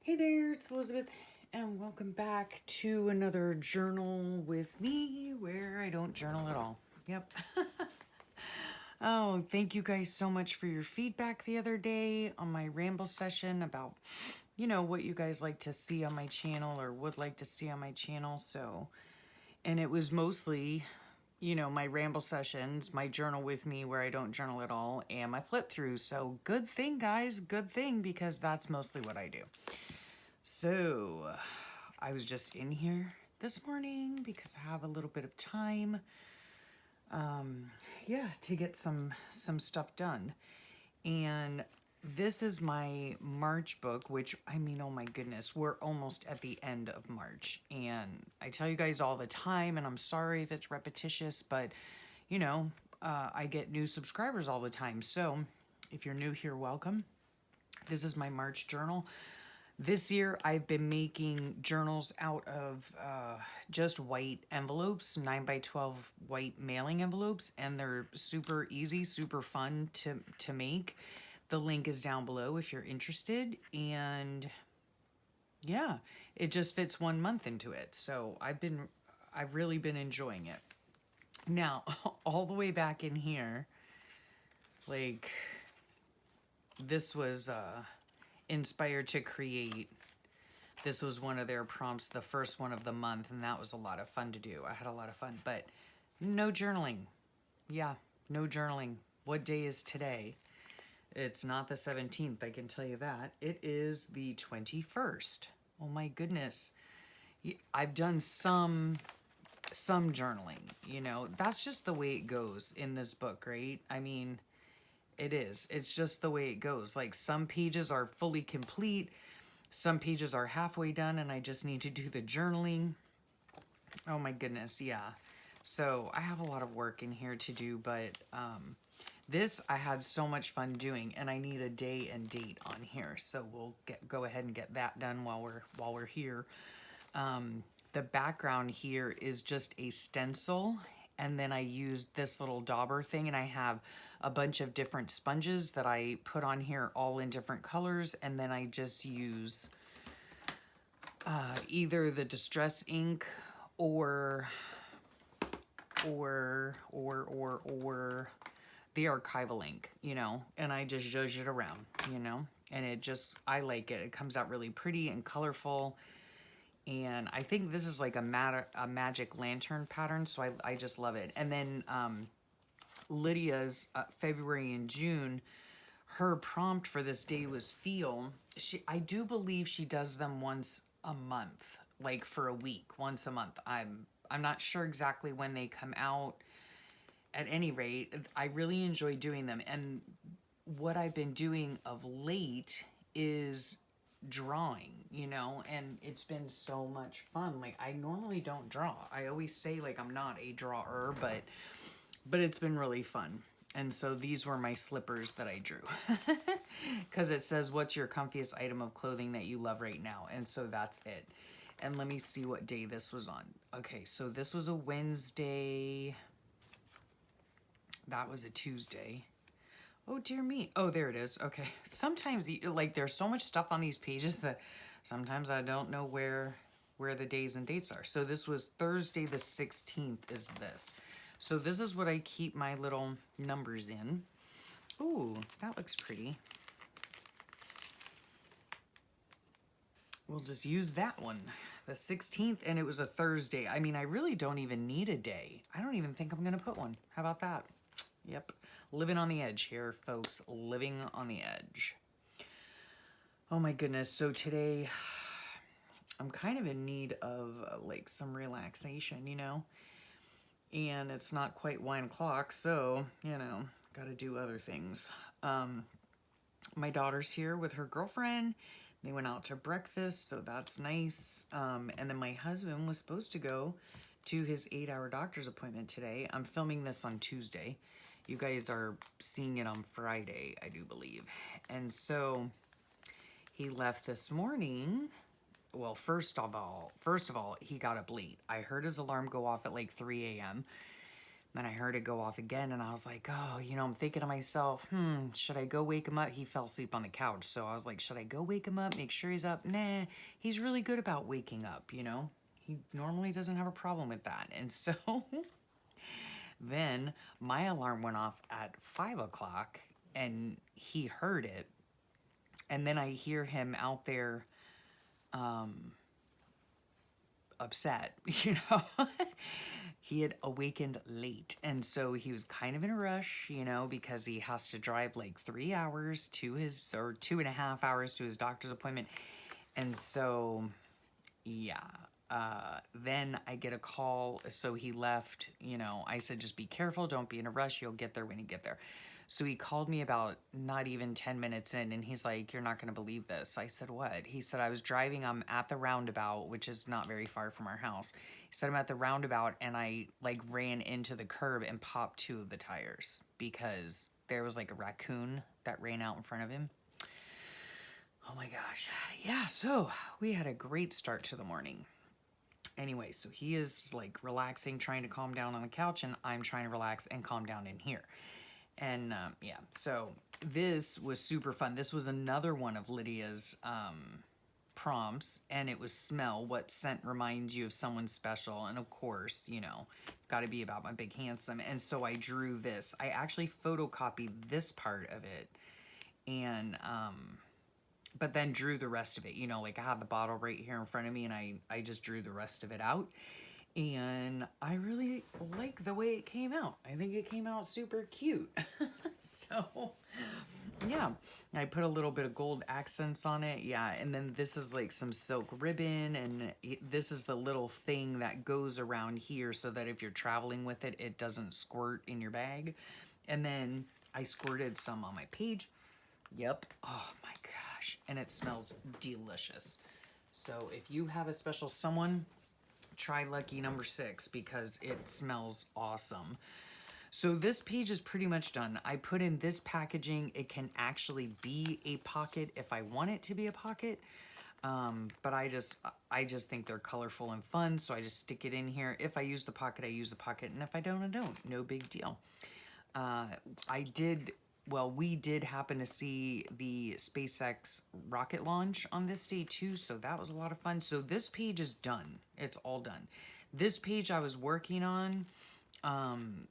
Hey there, it's Elizabeth, and welcome back to another journal with me where I don't journal at all. Yep. Oh, thank you guys so much for your feedback the other day on my ramble session about, what you guys like to see on my channel or would like to see on my channel. And it was mostly, my ramble sessions, my journal with me where I don't journal at all, and my flip through. So good thing, guys, good thing, because that's mostly what I do. So, I was just in here this morning because I have a little bit of time, to get some stuff done. And this is my March book, which, I mean, oh my goodness, we're almost at the end of March. And I tell you guys all the time, and I'm sorry if it's repetitious, but, I get new subscribers all the time. So, if you're new here, welcome. This is my March journal. This year, I've been making journals out of just white envelopes, 9 by 12 white mailing envelopes, and they're super easy, super fun to make. The link is down below if you're interested, and yeah, it just fits 1 month into it. So I've really been enjoying it. Now, all the way back in here, like, this was inspired to create. This was one of their prompts, the first one of the month, and that was a lot of fun to do. I had a lot of fun, but no journaling. Yeah, no journaling. What day is today? It's not the 17th, I can tell you that. It is the 21st. Oh my goodness. I've done some journaling, That's just the way it goes in this book, right? I mean, it is. It's just the way it goes. Like, some pages are fully complete, some pages are halfway done, and I just need to do the journaling. Oh my goodness, yeah. So I have a lot of work in here to do, but this I had so much fun doing, and I need a day and date on here. So we'll go ahead and get that done while we're here. The background here is just a stencil, and then I used this little dauber thing, and I have a bunch of different sponges that I put on here all in different colors, and then I just use either the distress ink or the archival ink, and I just zhuzh it around, and I like it. It comes out really pretty and colorful. And I think this is like a magic lantern pattern, so I just love it. And then Lydia's February and June, her prompt for this day was feel. I do believe she does them once a month, like for a week, once a month. I'm not sure exactly when they come out. At any rate, I really enjoy doing them. And what I've been doing of late is drawing, and it's been so much fun. Like, I normally don't draw. I always say, like, I'm not a drawer, but it's been really fun. And so these were my slippers that I drew, because it says, what's your comfiest item of clothing that you love right now? And so that's it. And let me see what day this was on. Okay, so this was a Wednesday. That was a Tuesday. Oh, dear me. Oh, there it is. Okay. Sometimes, like, there's so much stuff on these pages that sometimes I don't know where the days and dates are. So this was Thursday the 16th is this. So this is what I keep my little numbers in. Ooh, that looks pretty. We'll just use that one. The 16th, and it was a Thursday. I mean, I really don't even need a day. I don't even think I'm going to put one. How about that? Yep. Living on the edge here, folks. Living on the edge. Oh my goodness. So today, I'm kind of in need of like some relaxation, and it's not quite 1 o'clock, so, got to do other things. My daughter's here with her girlfriend. They went out to breakfast, so that's nice. And then my husband was supposed to go to his 8-hour doctor's appointment today. I'm filming this on Tuesday. You guys are seeing it on Friday, I do believe. And so he left this morning. Well, first of all, he got up late. I heard his alarm go off at like 3 a.m. Then I heard it go off again, and I was like, oh, you know, I'm thinking to myself, should I go wake him up? He fell asleep on the couch, so I was like, should I go wake him up, make sure he's up? Nah, he's really good about waking up, you know? He normally doesn't have a problem with that. And so then my alarm went off at 5 o'clock, and he heard it. And then I hear him out there upset, you know. He had awakened late, and so he was kind of in a rush, you know, because he has to drive like 3 hours to his, or 2.5 hours to his doctor's appointment. And so yeah, then I get a call. So he left, you know, I said, just be careful, don't be in a rush, you'll get there when you get there. So he called me about not even 10 minutes in, and he's like, you're not going to believe this. I said, what? He said, I was driving, I'm at the roundabout, which is not very far from our house. He said, I'm at the roundabout, and I like ran into the curb and popped 2 of the tires because there was like a raccoon that ran out in front of him. Oh my gosh. Yeah, so we had a great start to the morning. Anyway, so he is like relaxing, trying to calm down on the couch, and I'm trying to relax and calm down in here. And yeah, so this was super fun. This was another one of Lydia's prompts, and it was smell. What scent reminds you of someone special? And of course, you know, it's got to be about my big handsome. And so I drew this. I actually photocopied this part of it, and but then drew the rest of it. You know, like I had the bottle right here in front of me, and I just drew the rest of it out. And I really like the way it came out. I think it came out super cute. So, yeah. I put a little bit of gold accents on it. Yeah, and then this is like some silk ribbon, and this is the little thing that goes around here so that if you're traveling with it, it doesn't squirt in your bag. And then I squirted some on my page. Yep. Oh my gosh. And it smells delicious. So if you have a special someone, try lucky number 6 because it smells awesome. So this page is pretty much done. I put in this packaging. It can actually be a pocket if I want it to be a pocket. But I just think they're colorful and fun, so I just stick it in here. If I use the pocket, I use the pocket, and if I don't, I don't. No big deal. We did happen to see the SpaceX rocket launch on this day too, so that was a lot of fun. So this page is done. It's all done. This page I was working on,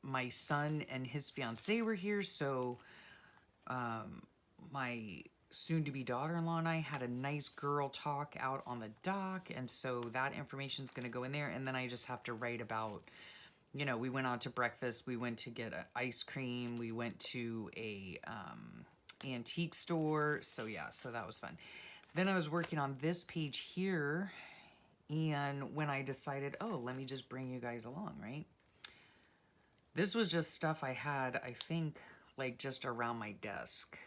my son and his fiance were here, so my soon-to-be daughter-in-law and I had a nice girl talk out on the dock, and so that information is going to go in there, and then I just have to write about, you know, we went out to breakfast, we went to get ice cream, we went to a antique store, so yeah, so that was fun. Then I was working on this page here, and when I decided, oh, let me just bring you guys along, right? This was just stuff I had, I think, like just around my desk.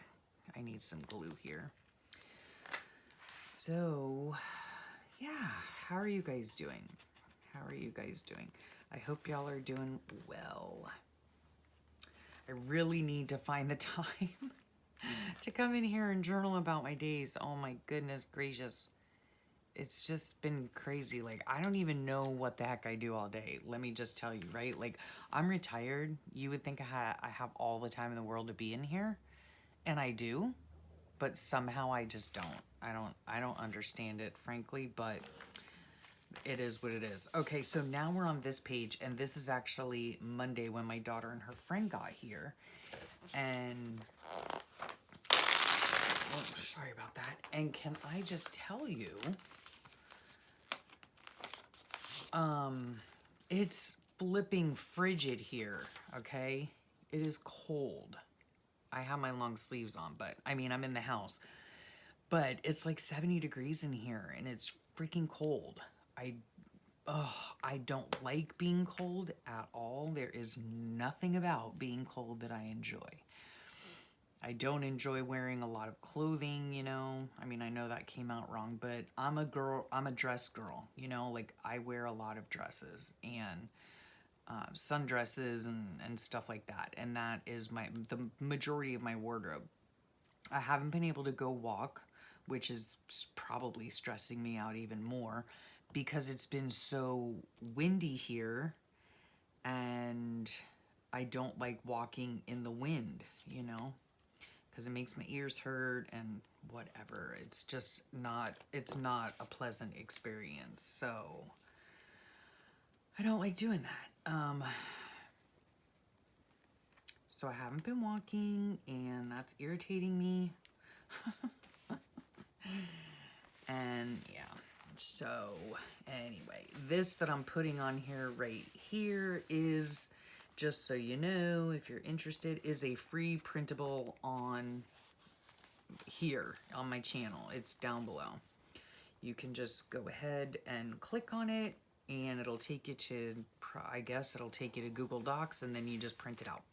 I need some glue here. So, yeah, how are you guys doing? How are you guys doing? I hope y'all are doing well. I really need to find the time to come in here and journal about my days. Oh my goodness gracious. It's just been crazy. Like, I don't even know what the heck I do all day. Let me just tell you, right? Like, I'm retired. You would think I have all the time in the world to be in here. And I do. But somehow I just don't. I don't understand it, frankly. But it is what it is. Okay, so now we're on this page. And this is actually Monday when my daughter and her friend got here. And oh, sorry about that. And can I just tell you, it's flipping frigid here, okay? It is cold. I have my long sleeves on, but I mean, I'm in the house. But it's like 70 degrees in here, and it's freaking cold. I don't like being cold at all. There is nothing about being cold that I enjoy. I don't enjoy wearing a lot of clothing, you know. I mean, I know that came out wrong, but I'm a dress girl, you know. Like, I wear a lot of dresses and sundresses and stuff like that. And that is the majority of my wardrobe. I haven't been able to go walk, which is probably stressing me out even more because it's been so windy here, and I don't like walking in the wind, you know, because it makes my ears hurt and whatever. It's just not, it's not a pleasant experience. So I don't like doing that. So I haven't been walking, and that's irritating me. And yeah, so anyway, this that I'm putting on here right here is, just so you know, if you're interested, is a free printable on here on my channel. It's down below. You can just go ahead and click on it, and it'll take you to, I guess it'll take you to Google Docs, and then you just print it out.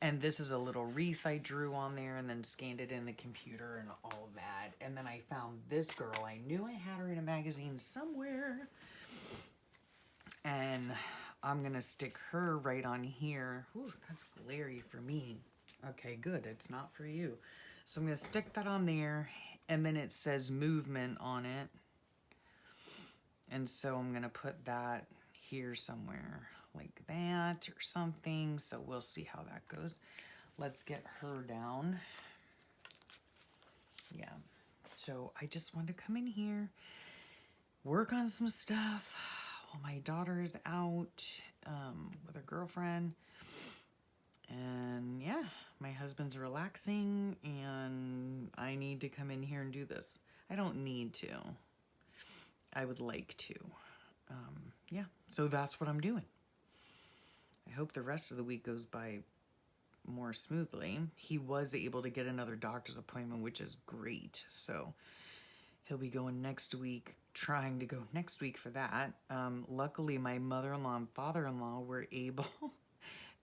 And this is a little wreath I drew on there and then scanned it in the computer and all of that. And then I found this girl. I knew I had her in a magazine somewhere. And I'm going to stick her right on here. Ooh, that's glary for me. Okay, good. It's not for you. So I'm going to stick that on there. And then it says movement on it. And so I'm going to put that here somewhere like that or something. So we'll see how that goes. Let's get her down. Yeah. So I just wanted to come in here, work on some stuff while my daughter is out with her girlfriend. And yeah, my husband's relaxing, and I need to come in here and do this. I don't need to. I would like to. Yeah, so that's what I'm doing. I hope the rest of the week goes by more smoothly. He was able to get another doctor's appointment, which is great. So he'll be going next week, trying to go next week for that. Luckily, my mother-in-law and father-in-law were able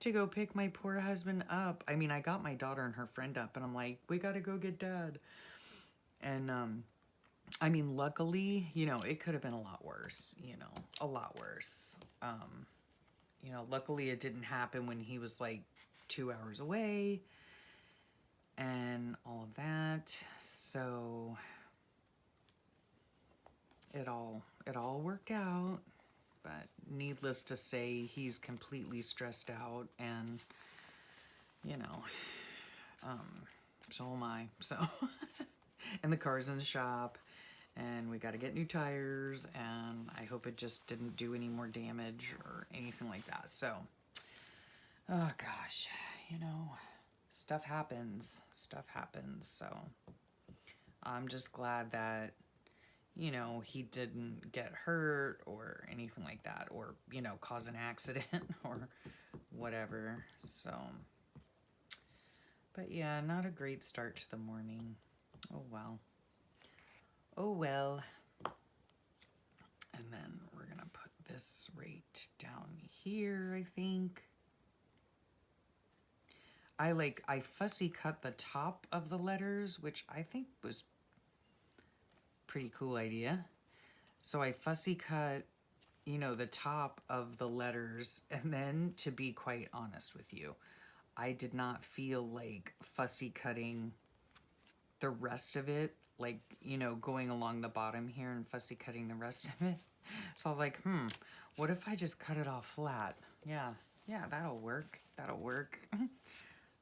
to go pick my poor husband up. I mean, I got my daughter and her friend up, and I'm like, we got to go get Dad. And, I mean, luckily, you know, it could have been a lot worse, you know, a lot worse. You know, luckily it didn't happen when he was like 2 hours away and all of that. So it all worked out, but needless to say, he's completely stressed out, and you know, so am I. So, and the car's in the shop, and we got to get new tires, and I hope it just didn't do any more damage or anything like that. So, oh gosh, you know, stuff happens. So, I'm just glad that, you know, he didn't get hurt or anything like that, or, you know, cause an accident or whatever. So, but yeah, not a great start to the morning. Oh well. Oh well. And then we're gonna put this right down here, I think. I fussy cut the top of the letters, which I think was pretty cool idea. So I fussy cut, you know, the top of the letters, and then, to be quite honest with you, I did not feel like fussy cutting the rest of it, like, you know, going along the bottom here and fussy cutting the rest of it. So I was like, what if I just cut it off flat? Yeah, that'll work.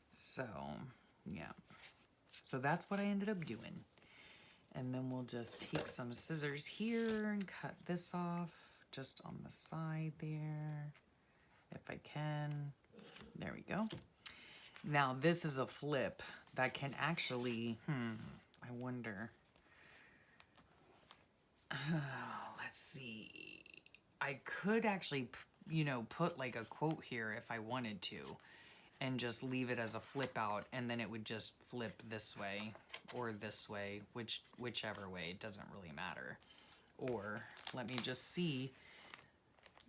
So, yeah. So that's what I ended up doing. And then we'll just take some scissors here and cut this off just on the side there, if I can. There we go. Now, this is a flip that can actually, I wonder. Let's see. I could actually, you know, put like a quote here if I wanted to, and just leave it as a flip out, and then it would just flip this way or this way, whichever way, it doesn't really matter. Or let me just see.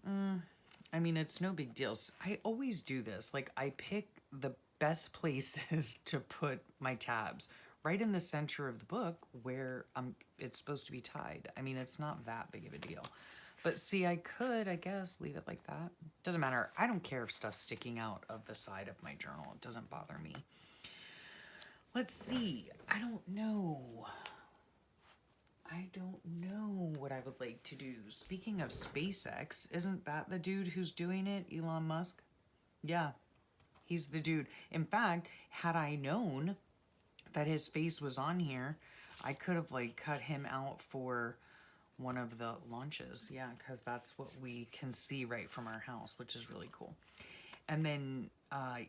I mean, it's no big deal. I always do this. Like, I pick the best places to put my tabs, right in the center of the book where it's supposed to be tied. I mean, it's not that big of a deal. But see, I could, I guess, leave it like that. Doesn't matter. I don't care if stuff's sticking out of the side of my journal. It doesn't bother me. Let's see. I don't know what I would like to do. Speaking of SpaceX, isn't that the dude who's doing it? Elon Musk? Yeah. He's the dude. In fact, had I known that his face was on here, I could have like cut him out for one of the launches. Yeah, because that's what we can see right from our house, which is really cool. And then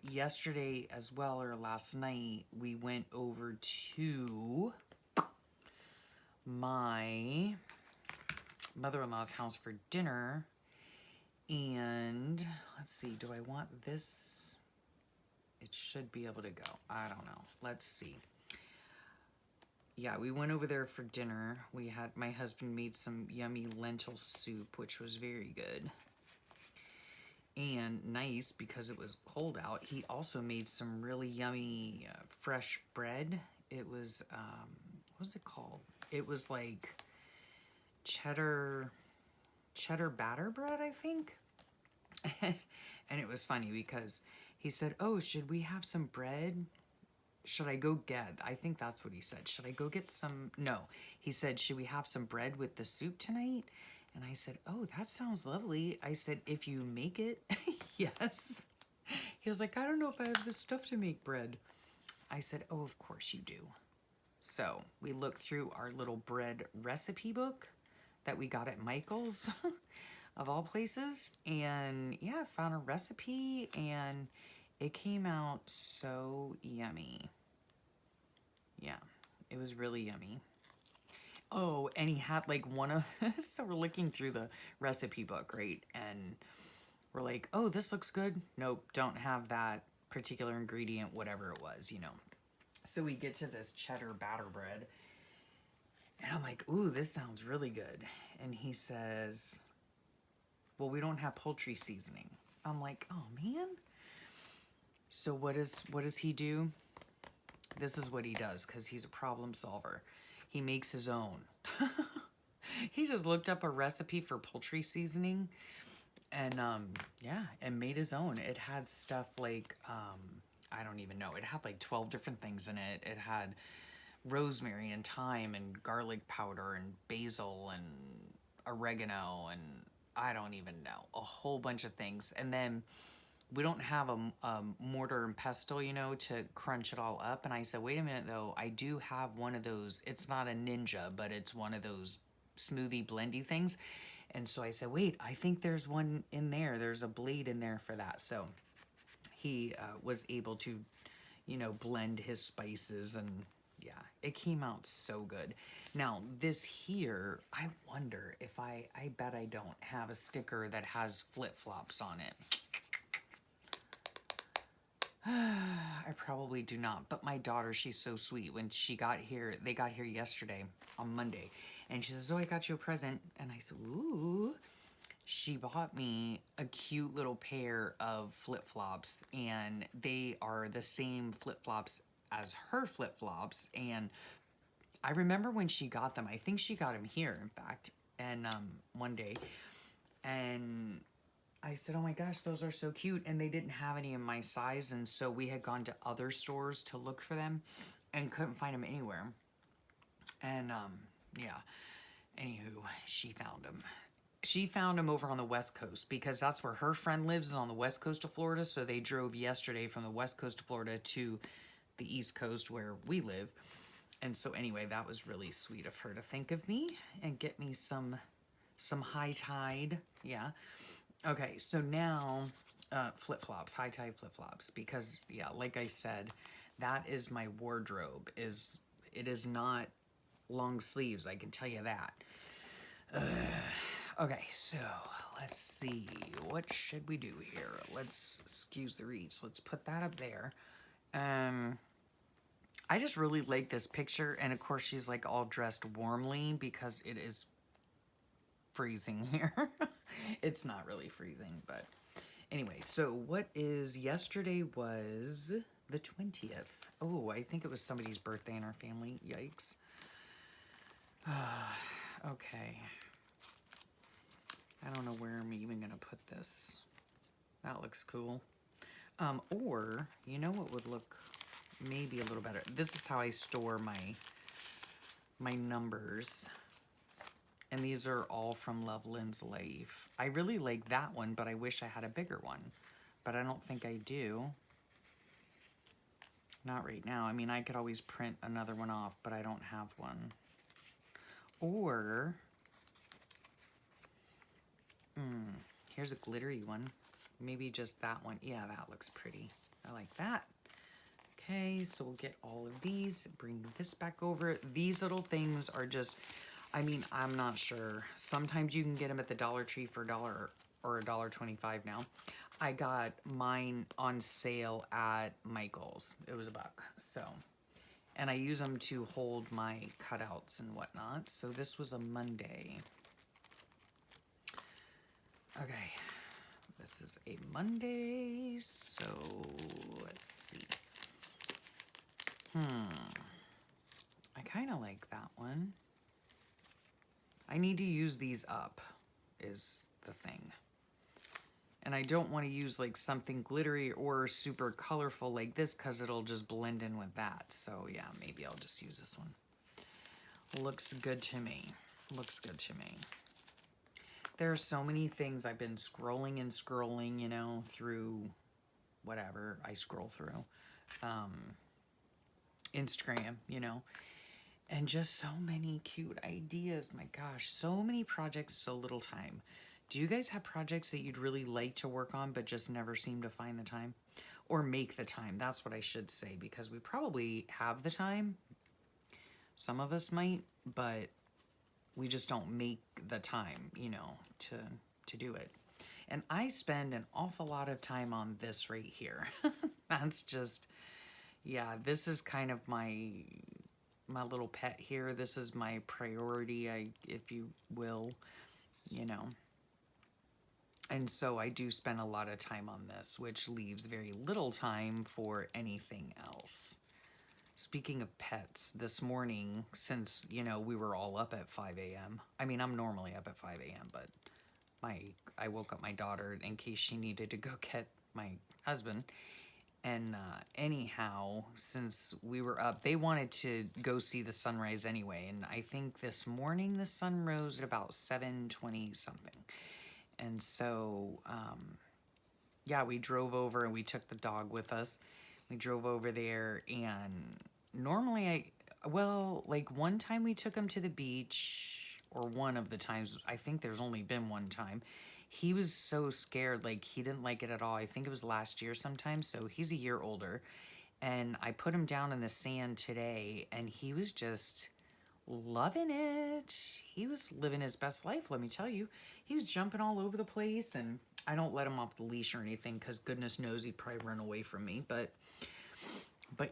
yesterday as well, or last night, we went over to my mother-in-law's house for dinner. And let's see, do I want this? It should be able to go. I don't know. Let's see. Yeah, we went over there for dinner. My husband made some yummy lentil soup, which was very good. And nice because it was cold out. He also made some really yummy fresh bread. It was, what was it called? It was like cheddar batter bread, I think. And it was funny because he said, oh, should we have some bread? Should I go get, I think that's what he said. Should I go get some? No, he said, should we have some bread with the soup tonight? And I said, oh, that sounds lovely. I said, if you make it, yes. He was like, I don't know if I have the stuff to make bread. I said, oh, of course you do. So we looked through our little bread recipe book that we got at Michael's, of all places. And yeah, found a recipe and it came out so yummy. Yeah, it was really yummy. Oh, and he had like one of, so we're looking through the recipe book, right? And we're like, oh, this looks good. Nope, don't have that particular ingredient, whatever it was, you know. So we get to this cheddar batter bread. And I'm like, ooh, this sounds really good. And he says, well, we don't have poultry seasoning. I'm like, oh, man. So what does he do? This is what he does because he's a problem solver. He makes his own. He just looked up a recipe for poultry seasoning and yeah, and made his own. It had stuff like, I don't even know. It had like 12 different things in it. It had rosemary and thyme and garlic powder and basil and oregano and I don't even know. A whole bunch of things. And then we don't have a mortar and pestle, you know, to crunch it all up. And I said, wait a minute, though. I do have one of those. It's not a Ninja, but it's one of those smoothie blendy things. And so I said, wait, I think there's one in there. There's a blade in there for that. So he was able to, you know, blend his spices. And yeah, it came out so good. Now, this here, I wonder if I bet I don't have a sticker that has flip-flops on it. I probably do not, but my daughter, she's so sweet. When she got here, they got here yesterday on Monday, and she says, oh, I got you a present. And I said, ooh. She bought me a cute little pair of flip-flops, and they are the same flip-flops as her flip-flops. And I remember when she got them, I think she got them here, in fact, and one day, and I said, oh my gosh, those are so cute. And they didn't have any in my size. And so we had gone to other stores to look for them and couldn't find them anywhere. And yeah, anywho, she found them. She found them over on the West Coast because that's where her friend lives, is on the West Coast of Florida. So they drove yesterday from the West Coast of Florida to the East Coast where we live. And so anyway, that was really sweet of her to think of me and get me some high tide. Yeah. Okay, so now flip-flops, high tide flip-flops, because yeah, like I said, that is my wardrobe. It is not long sleeves, I can tell you that. Okay, so let's see, what should we do here? Let's excuse the reach. Let's put that up there. I just really like this picture, and of course she's like all dressed warmly because it is freezing here. It's not really freezing, but anyway, so what is, yesterday was the 20th. Oh, I think it was somebody's birthday in our family. Yikes. Okay. I don't know where I'm even gonna put this. That looks cool. Or, you know what would look maybe a little better? This is how I store my numbers. And these are all from Loveland's Life. I really like that one, but I wish I had a bigger one. But I don't think I do. Not right now. I mean, I could always print another one off, but I don't have one. Or, here's a glittery one. Maybe just that one. Yeah, that looks pretty. I like that. Okay, so we'll get all of these, bring this back over. These little things are just, I mean, I'm not sure. Sometimes you can get them at the Dollar Tree for $1 or $1.25 now. I got mine on sale at Michael's. It was $1. So, and I use them to hold my cutouts and whatnot. So this was a Monday. Okay, this is a Monday. So let's see. I kind of like that one. I need to use these up, is the thing. And I don't want to use like something glittery or super colorful like this because it'll just blend in with that. So yeah, maybe I'll just use this one. Looks good to me. Looks good to me. There are so many things I've been scrolling and scrolling, you know, through whatever I scroll through. Instagram, you know, and just so many cute ideas. My gosh, so many projects, so little time. Do you guys have projects that you'd really like to work on but just never seem to find the time? Or make the time, that's what I should say, because we probably have the time. Some of us might, but we just don't make the time, you know, to do it. And I spend an awful lot of time on this right here. That's just, yeah, this is kind of my little pet here. This is my priority, if you will, you know. And so I do spend a lot of time on this, which leaves very little time for anything else. Speaking of pets, this morning, since, you know, we were all up at 5 a.m. I mean, I'm normally up at 5 a.m., but I woke up my daughter in case she needed to go get my husband. And anyhow, since we were up, they wanted to go see the sunrise anyway. And I think this morning the sun rose at about 7:20 something. And so, yeah, we drove over and we took the dog with us. We drove over there, and normally like one time we took him to the beach, or one of the times, I think there's only been one time. He was so scared, like he didn't like it at all. I think it was last year sometime, so he's a year older. And I put him down in the sand today, and he was just loving it. He was living his best life, let me tell you. He was jumping all over the place, and I don't let him off the leash or anything because goodness knows he'd probably run away from me. But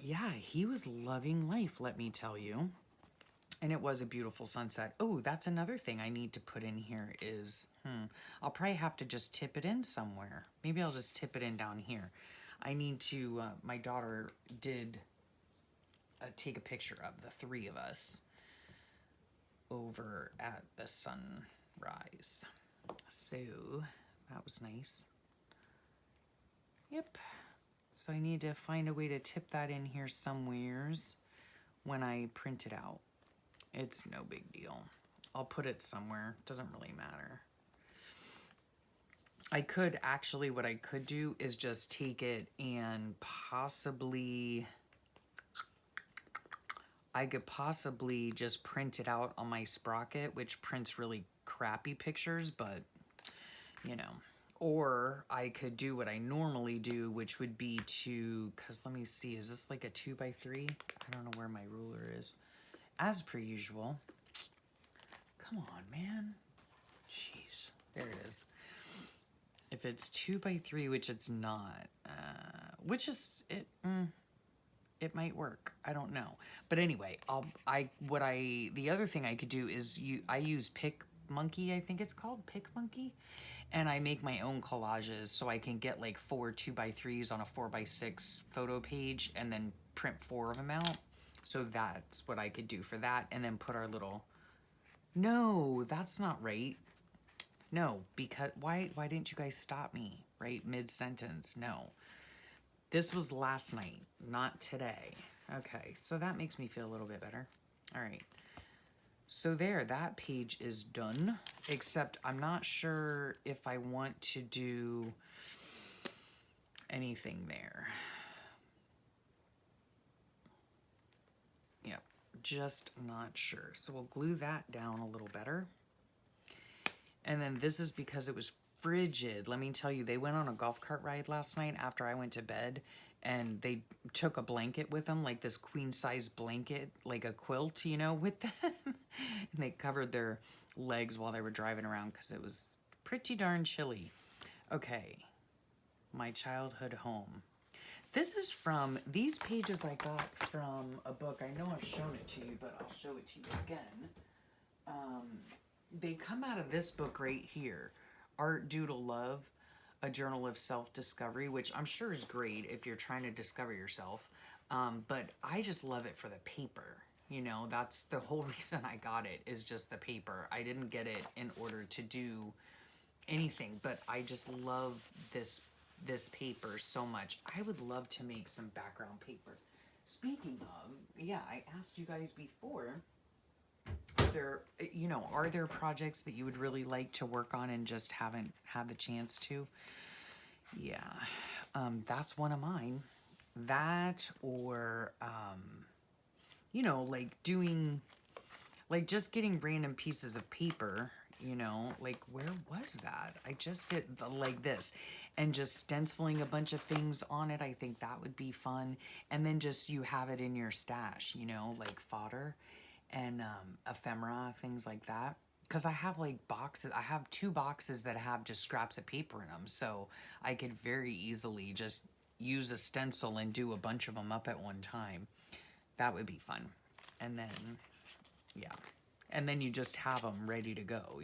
yeah, he was loving life, let me tell you. And it was a beautiful sunset. Oh, that's another thing I need to put in here is, I'll probably have to just tip it in somewhere. Maybe I'll just tip it in down here. I need to, my daughter did take a picture of the three of us over at the sunrise. So that was nice. Yep. So I need to find a way to tip that in here somewheres when I print it out. It's no big deal. I'll put it somewhere. Doesn't really matter. I could actually, what I could do is just take it and I could possibly just print it out on my Sprocket, which prints really crappy pictures, but, you know. Or I could do what I normally do, which would be because let me see, is this like a 2x3? I don't know where my ruler is. As per usual. Come on, man. Jeez. There it is. If it's 2x3, which it's not, which is, it might work. I don't know. But anyway, the other thing I could do is I use PicMonkey, I think it's called, PicMonkey. And I make my own collages so I can get like 4 2x3s on a 4x6 photo page and then print 4 of them out. So that's what I could do for that. And then put our little, no, that's not right. No, because why didn't you guys stop me, right? Mid-sentence, no. This was last night, not today. Okay, so that makes me feel a little bit better. All right. So there, that page is done, except I'm not sure if I want to do anything there. just not sure. So we'll glue that down a little better. And then this is because it was frigid. Let me tell you, they went on a golf cart ride last night after I went to bed, and they took a blanket with them, like this queen size blanket, like a quilt, you know, with them. And they covered their legs while they were driving around because it was pretty darn chilly. Okay, my childhood home. This is from, these pages I got from a book. I know I've shown it to you, but I'll show it to you again. They come out of this book right here, Art Doodle Love, A Journal of Self-Discovery, which I'm sure is great if you're trying to discover yourself. But I just love it for the paper. You know, that's the whole reason I got it, is just the paper. I didn't get it in order to do anything, but I just love this paper so much. I would love to make some background paper. Speaking of, yeah, I asked you guys before, are there projects that you would really like to work on and just haven't had the chance to? Yeah, that's one of mine. That, or, like doing, like just getting random pieces of paper, like where was that? I just did like this, and just stenciling a bunch of things on it. I think that would be fun. And then just you have it in your stash, like fodder and ephemera, things like that. Because I have like boxes, I have 2 boxes that have just scraps of paper in them. So I could very easily just use a stencil and do a bunch of them up at one time. That would be fun. And then, yeah. And then you just have them ready to go,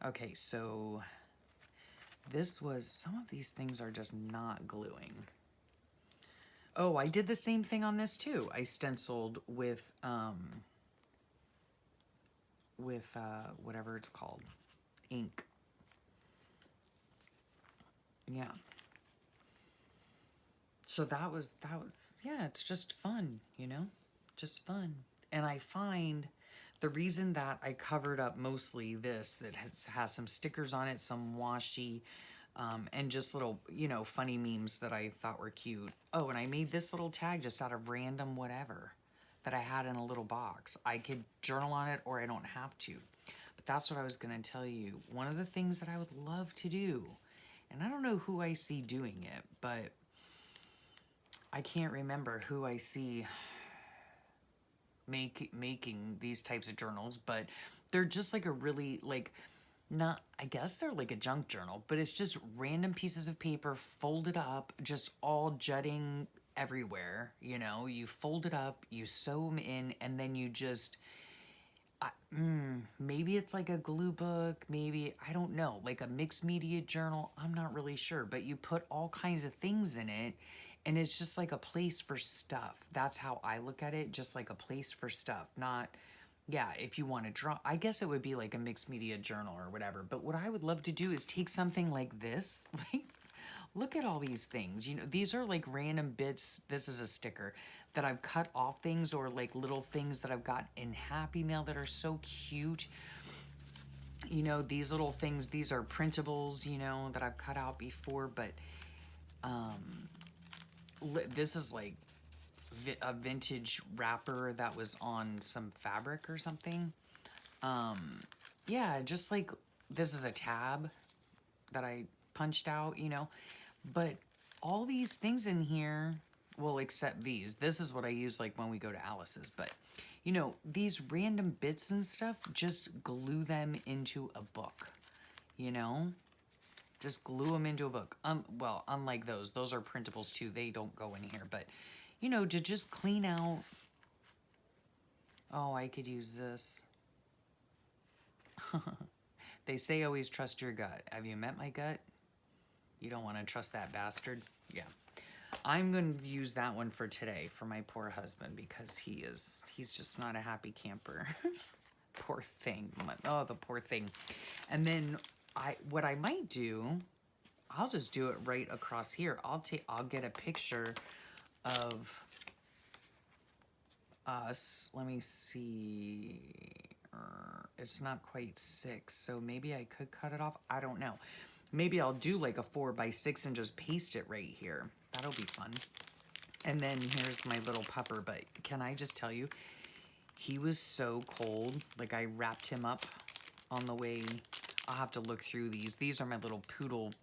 Okay, so some of these things are just not gluing. Oh, I did the same thing on this too. I stenciled with whatever it's called, ink. Yeah. So that was, yeah, it's just fun, just fun. And I find the reason that I covered up mostly this, that has some stickers on it, some washi, and just little, funny memes that I thought were cute. Oh, and I made this little tag just out of random whatever that I had in a little box. I could journal on it, or I don't have to. But that's what I was going to tell you. One of the things that I would love to do, and I don't know who I see doing it, but I can't remember who I see making these types of journals, but they're just like a really, like, not, I guess they're like a junk journal, but it's just random pieces of paper folded up, just all jutting everywhere. You fold it up, you sew them in, and then you just, maybe it's like a glue book, maybe, I don't know, like a mixed media journal. I'm not really sure, but you put all kinds of things in it, and it's just like a place for stuff. That's how I look at it, just like a place for stuff, not... Yeah, if you want to draw, I guess it would be like a mixed media journal or whatever. But what I would love to do is take something like this. Like, look at all these things. These are like random bits. This is a sticker that I've cut off things, or like little things that I've got in Happy Mail that are so cute. These little things, these are printables, that I've cut out before. But this is like a vintage wrapper that was on some fabric or something. Yeah, just like this is a tab that I punched out, but all these things in here, well, except these. This is what I use like when we go to Alice's, but these random bits and stuff, just glue them into a book, just glue them into a book. Well, unlike those are printables too. They don't go in here, but to just clean out. Oh, I could use this. They say always trust your gut. Have you met my gut? You don't want to trust that bastard? Yeah. I'm going to use that one for today for my poor husband, because he's just not a happy camper. Poor thing. Oh, the poor thing. And then what I might do, I'll just do it right across here. I'll get a picture of us. Let me see. It's not quite 6, so maybe I could cut it off. I don't know. Maybe I'll do like a 4x6 and just paste it right here. That'll be fun. And then here's my little pupper. But can I just tell you, He was so cold. Like, I wrapped him up on the way. I'll have to look through these. These are my little poodle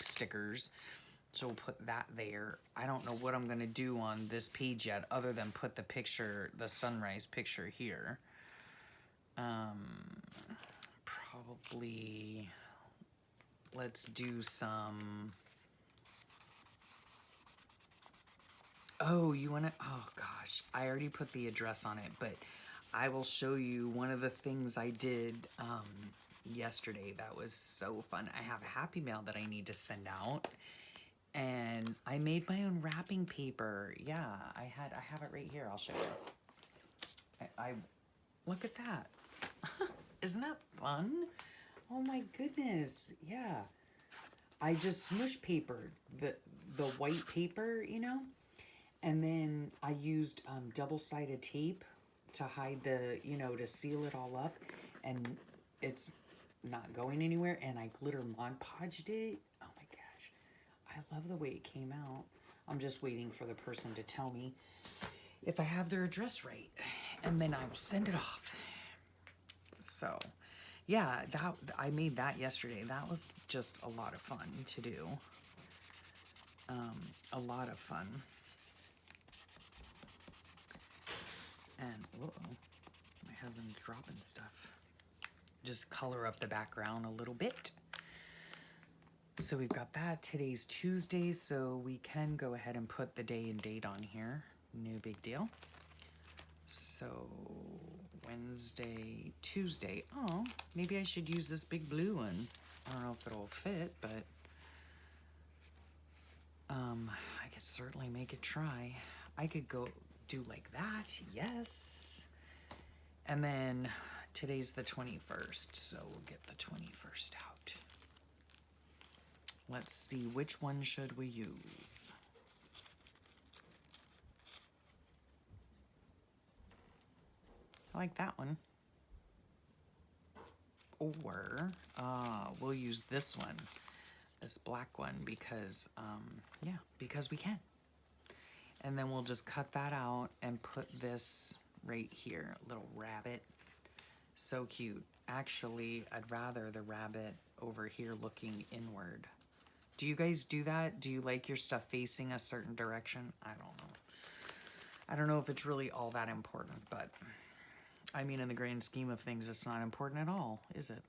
stickers. So we'll put that there. I don't know what I'm going to do on this page yet other than put the picture, the sunrise picture here. Probably, let's do some... Oh, you want to... Oh, gosh. I already put the address on it, but I will show you one of the things I did yesterday. That was so fun. I have a happy mail that I need to send out. And I made my own wrapping paper. Yeah, I have it right here. I'll show you. I look at that. Isn't that fun? Oh my goodness. Yeah. I just smoosh papered the white paper, you know? And then I used double-sided tape to hide the, you know, to seal it all up. And it's not going anywhere. And I glitter Mod Podged it. Oh my gosh. I love the way it came out. I'm just waiting for the person to tell me if I have their address right. And then I will send it off. So, yeah, I made that yesterday. That was just a lot of fun to do. A lot of fun. And, whoa, my husband's dropping stuff. Just color up the background a little bit. So we've got that. Today's Tuesday, so we can go ahead and put the day and date on here. No big deal. So Wednesday, Tuesday. Oh, maybe I should use this big blue one. I don't know if it'll fit, but I could certainly make it try. I could go do like that, yes. And then today's the 21st, so we'll get the 21st out. Let's see, which one should we use? I like that one. Or we'll use this one, this black one, because, yeah, because we can. And then we'll just cut that out and put this right here, little rabbit. So cute. Actually, I'd rather the rabbit over here looking inward. Do you guys do that? Do you like your stuff facing a certain direction? I don't know. I don't know if it's really all that important, but I mean, in the grand scheme of things, it's not important at all, is it?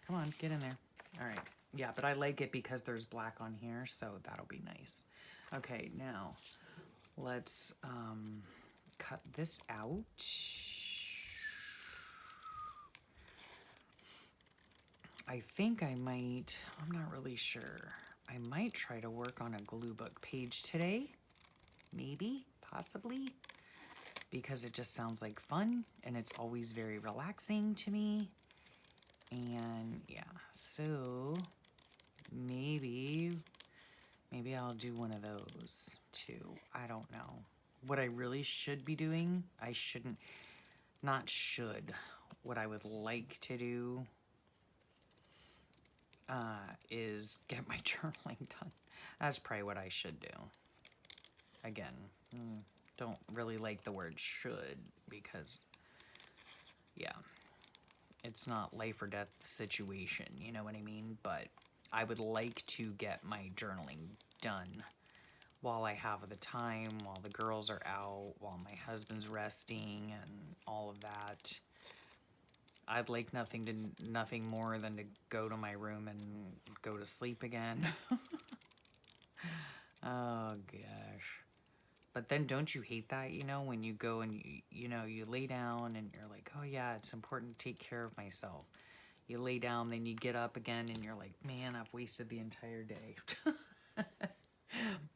Come on, get in there. All right. Yeah, but I like it because there's black on here, so that'll be nice. Okay, now let's cut this out. I think I might, I'm not really sure. I might try to work on a glue book page today. Maybe, possibly. Because it just sounds like fun and it's always very relaxing to me. And yeah, so maybe I'll do one of those too. I don't know. What I really should be doing, I shouldn't, not should, what I would like to do is get my journaling done. That's probably what I should do. Again, don't really like the word should because, yeah, it's not life or death situation, you know what I mean? But I would like to get my journaling done while I have the time, while the girls are out, while my husband's resting and all of that. I'd like nothing more than to go to my room and go to sleep again. Oh gosh. But then don't you hate that, you know, when you go and you lay down and you're like, oh yeah, it's important to take care of myself. You lay down, then you get up again and you're like, man, I've wasted the entire day.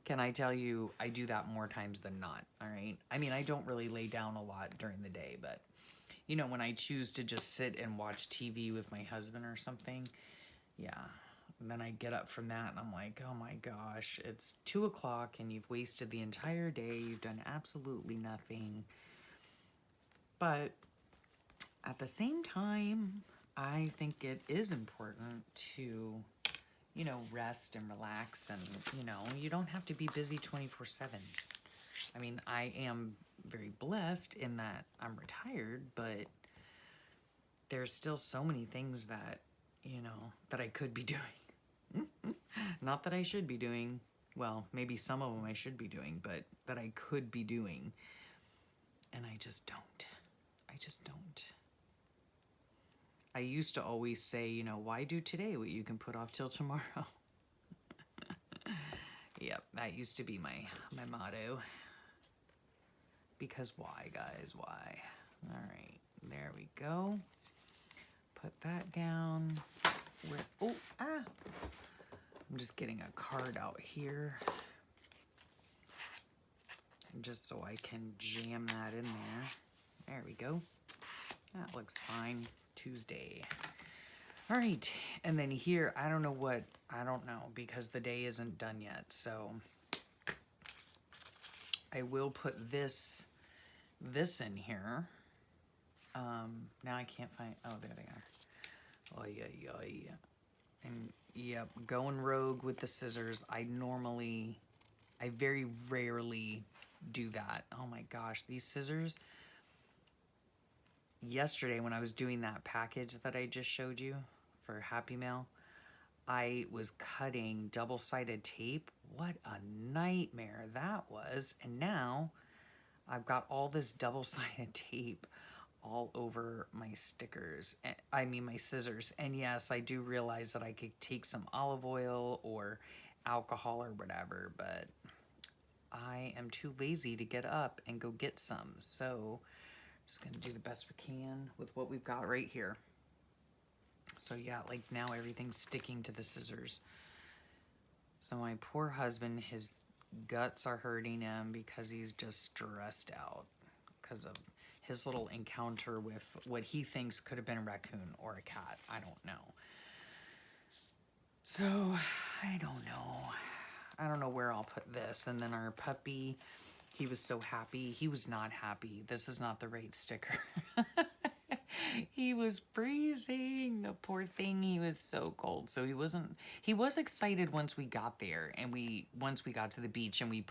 Can I tell you, I do that more times than not, all right? I mean, I don't really lay down a lot during the day, but you know, when I choose to just sit and watch TV with my husband or something, yeah. And then I get up from that and I'm like, oh my gosh, it's 2 o'clock and you've wasted the entire day. You've done absolutely nothing. But at the same time, I think it is important to, you know, rest and relax and, you know, you don't have to be busy 24/7. I mean, I am very blessed in that I'm retired, but there's still so many things that, you know, that I could be doing. Not that I should be doing. Well, maybe some of them I should be doing, but that I could be doing. And I just don't. I just don't. I used to always say, you know, why do today what you can put off till tomorrow? Yep, that used to be my motto. Because why, guys? Why? All right, there we go. Put that down. Oh, ah! I'm just getting a card out here. Just so I can jam that in there. There we go. That looks fine. Tuesday. All right, and then here, I don't know, because the day isn't done yet, so I will put this in here. Now I can't find, oh, there they are. Oh, yeah. And, yep, going rogue with the scissors. I very rarely do that. Oh my gosh, these scissors. Yesterday when I was doing that package that I just showed you for Happy Mail, I was cutting double-sided tape. What a nightmare that was. And now I've got all this double-sided tape all over my stickers. I mean, my scissors. And yes, I do realize that I could take some olive oil or alcohol or whatever, but I am too lazy to get up and go get some. So just gonna do the best we can with what we've got right here. So yeah, like now everything's sticking to the scissors. So my poor husband, his guts are hurting him because he's just stressed out because of his little encounter with what he thinks could have been a raccoon or a cat. I don't know. So I don't know. I don't know where I'll put this. And then our puppy, he was so happy. He was not happy. This is not the right sticker. He was freezing. The poor thing. He was so cold. So he was excited once we got there and once we got to the beach and we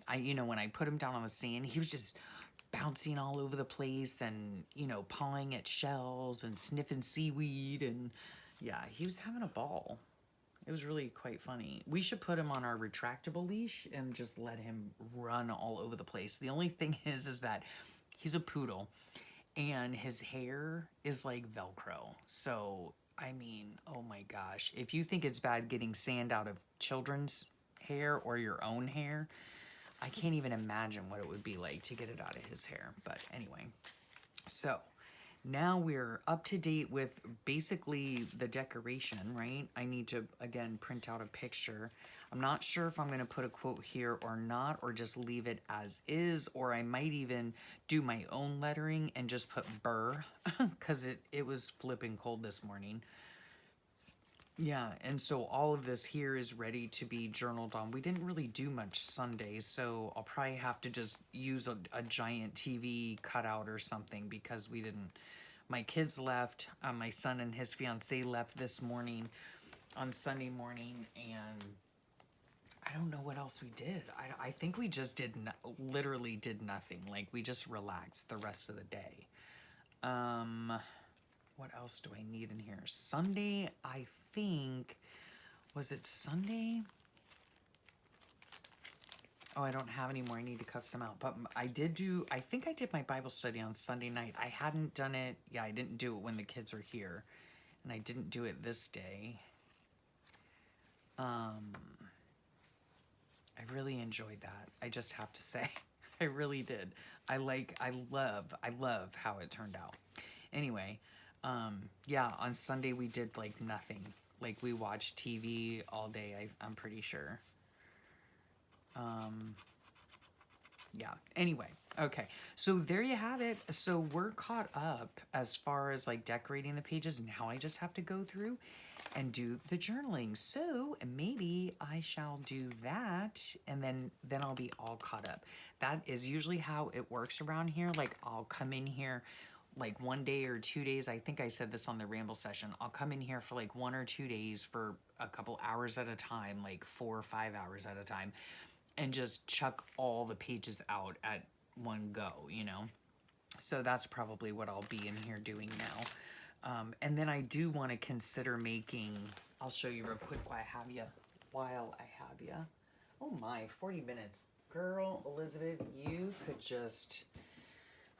when I put him down on the sand, he was just bouncing all over the place and, pawing at shells and sniffing seaweed. And yeah, he was having a ball. It was really quite funny. We should put him on our retractable leash and just let him run all over the place. The only thing is that he's a poodle and his hair is like Velcro. So, I mean, oh my gosh. If you think it's bad getting sand out of children's hair or your own hair, I can't even imagine what it would be like to get it out of his hair. But anyway, so now we're up to date with basically the decoration, right? I need to, again, print out a picture. I'm not sure if I'm going to put a quote here or not, or just leave it as is, or I might even do my own lettering and just put burr, because it was flipping cold this morning. Yeah, and so all of this here is ready to be journaled on. We didn't really do much Sunday, so I'll probably have to just use a giant TV cutout or something because we didn't. My kids left. My son and his fiance left this morning on Sunday morning, and I don't know what else we did. I think we just literally did nothing. Like, we just relaxed the rest of the day. What else do I need in here? Sunday, I think, was it Sunday? Oh, I don't have any more. I need to cut some out. But I think I did my Bible study on Sunday night. I hadn't done it. Yeah, I didn't do it when the kids were here. And I didn't do it this day. I really enjoyed that. I just have to say. I really did. I love how it turned out. Anyway, yeah, on Sunday we did like nothing. Like we watched TV all day, I'm pretty sure. Yeah, anyway, okay. So there you have it. So we're caught up as far as like decorating the pages, and now I just have to go through and do the journaling. So maybe I shall do that, and then I'll be all caught up. That is usually how it works around here. Like I'll come in here like 1 day or 2 days. I think I said this on the ramble session. I'll come in here for like 1 or 2 days for a couple hours at a time, like 4 or 5 hours at a time, and just chuck all the pages out at one go, you know? So that's probably what I'll be in here doing now. And then I do want to consider making, I'll show you real quick while I have you. Oh my, 40 minutes. Girl, Elizabeth, you could just,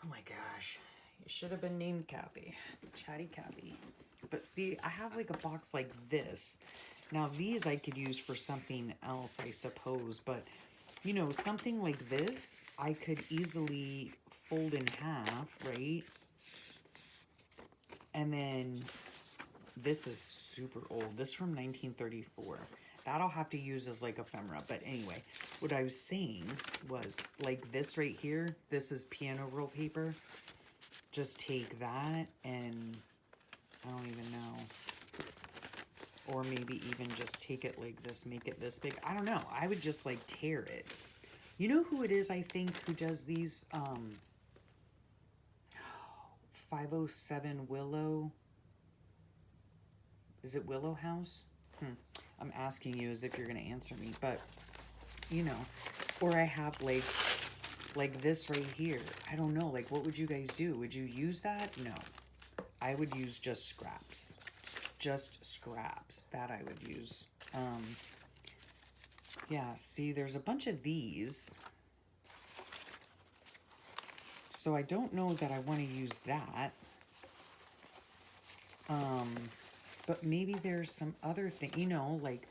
oh my gosh. You should have been named Kathy. Chatty Kathy. But see, I have like a box like this. Now these I could use for something else, I suppose. But, you know, something like this, I could easily fold in half, right? And then this is super old. This is from 1934. That I'll have to use as like ephemera. But anyway, what I was saying was like this right here. This is piano roll paper. Just take that and I don't even know. Or maybe even just take it like this, make it this big. I don't know. I would just like tear it. You know who it is, I think, who does these? 507 Willow. Is it Willow House? I'm asking you as if you're going to answer me. But, you know, or I have like this right here. I don't know. Like, what would you guys do? Would you use that? No. I would use just scraps. Just scraps. That I would use. Yeah, see, there's a bunch of these. So I don't know that I want to use that. But maybe there's some other thing, you know, like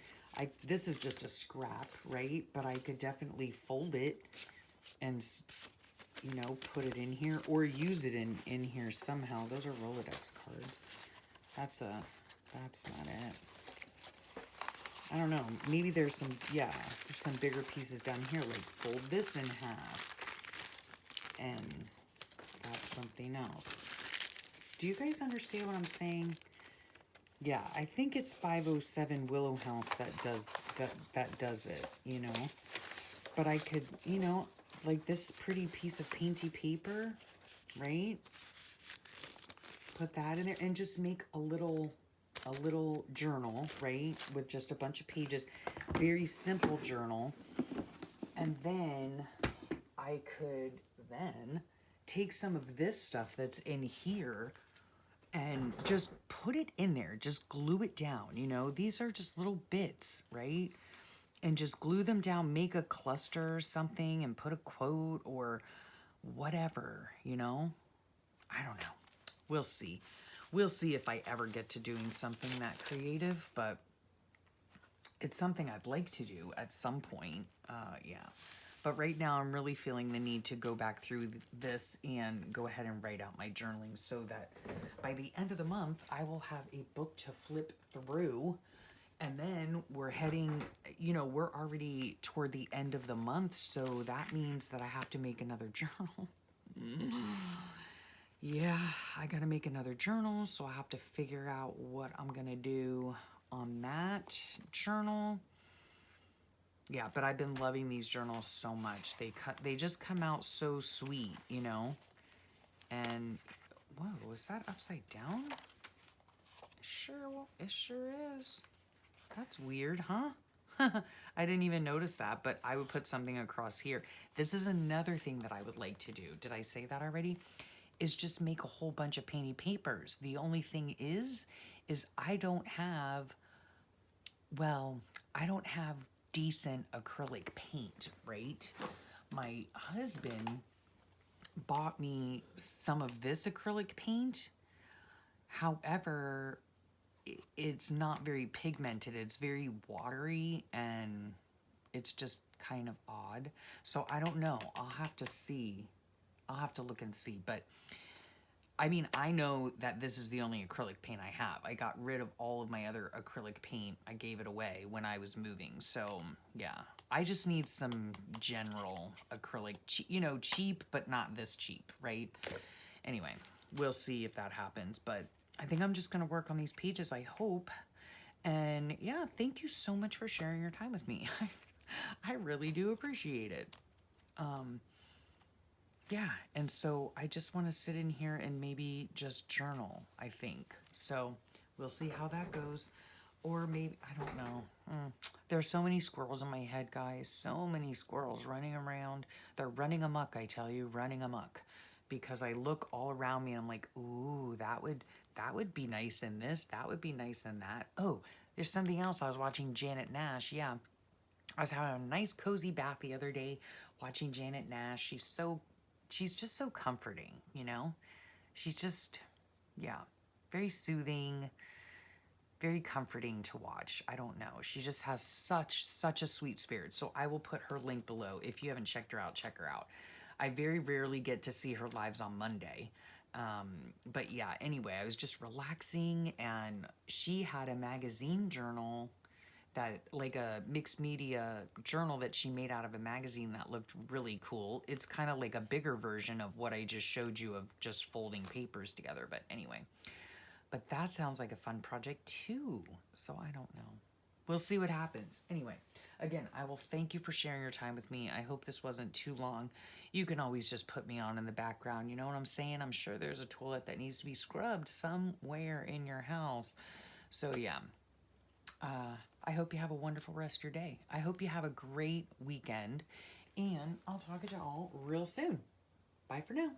this is just a scrap, right? But I could definitely fold it and, you know, put it in here or use it in here somehow. Those are Rolodex cards. That's not it. I don't know. Maybe there's some, yeah, there's some bigger pieces down here. Like fold this in half and that's something else. Do you guys understand what I'm saying? Yeah, I think it's 507 Willow House that does it, you know. But I could, you know, like this pretty piece of painty paper, right? Put that in there and just make a little journal, right? With just a bunch of pages. Very simple journal. And then I could then take some of this stuff that's in here and just put it in there. Just glue it down, you know. These are just little bits, right? And just glue them down, make a cluster or something and put a quote or whatever, you know. I don't know. We'll see. We'll see if I ever get to doing something that creative, but it's something I'd like to do at some point. Yeah. But right now I'm really feeling the need to go back through this and go ahead and write out my journaling so that by the end of the month, I will have a book to flip through. And then we're heading, you know, we're already toward the end of the month. So that means that I have to make another journal. Yeah, I got to make another journal. So I have to figure out what I'm going to do on that journal. Yeah, but I've been loving these journals so much. They just come out so sweet, you know. And whoa, is that upside down? It sure is. That's weird, huh? I didn't even notice that, but I would put something across here. This is another thing that I would like to do. Did I say that already? Is just make a whole bunch of painty papers. The only thing is I don't have, well, I don't have decent acrylic paint, right? My husband bought me some of this acrylic paint. However, it's not very pigmented. It's very watery and it's just kind of odd. So I don't know. I'll have to see. I'll have to look and see. But I mean, I know that this is the only acrylic paint I have. I got rid of all of my other acrylic paint. I gave it away when I was moving. So, yeah. I just need some general acrylic, you know, cheap, but not this cheap, right? Anyway, we'll see if that happens. But I think I'm just going to work on these pages, I hope. And, yeah, thank you so much for sharing your time with me. I really do appreciate it. Yeah, and so I just want to sit in here and maybe just journal, I think. So we'll see how that goes. Or maybe, I don't know. There's so many squirrels in my head, guys. So many squirrels running around. They're running amok, I tell you, running amok. Because I look all around me and I'm like, ooh, that would be nice in this. That would be nice in that. Oh, there's something else. I was watching Janet Nash. Yeah. I was having a nice cozy bath the other day watching Janet Nash. She's just so comforting, you know? She's just, yeah, very soothing, very comforting to watch. I don't know. She just has such a sweet spirit. So I will put her link below. If you haven't checked her out, check her out. I very rarely get to see her lives on Monday. But yeah, anyway, I was just relaxing, and she had a magazine journal, that like a mixed media journal that she made out of a magazine that looked really cool. It's kind of like a bigger version of what I just showed you of just folding papers together. But anyway, but that sounds like a fun project too. So I don't know. We'll see what happens. Anyway, again, I will thank you for sharing your time with me. I hope this wasn't too long. You can always just put me on in the background. You know what I'm saying? I'm sure there's a toilet that needs to be scrubbed somewhere in your house. So yeah, I hope you have a wonderful rest of your day. I hope you have a great weekend, and I'll talk to you all real soon. Bye for now.